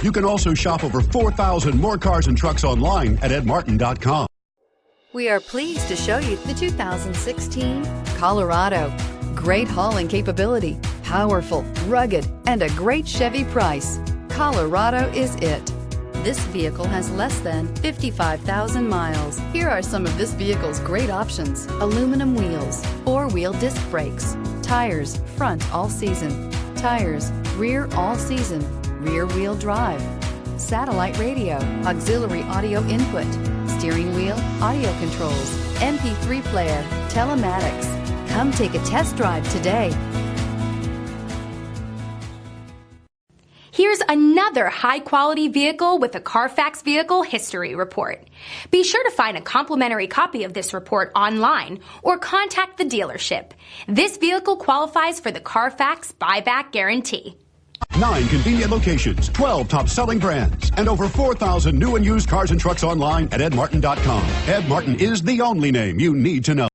You can also shop over 4,000 more cars and trucks online at edmartin.com. We are pleased to show you the 2016 Colorado. Great hauling capability, powerful, rugged, and a great Chevy price. Colorado is it. This vehicle has less than 55,000 miles. Here are some of this vehicle's great options: aluminum wheels, four-wheel disc brakes, tires front all season, tires rear all season, rear wheel drive, satellite radio, auxiliary audio input, steering wheel audio controls, MP3 player, telematics. Come take a test drive today. Here's another high-quality vehicle with a CARFAX Vehicle History Report. Be sure to find a complimentary copy of this report online or contact the dealership. This vehicle qualifies for the CARFAX Buyback Guarantee. 9 convenient locations, 12 top-selling brands, and over 4,000 new and used cars and trucks online at edmartin.com. Ed Martin is the only name you need to know.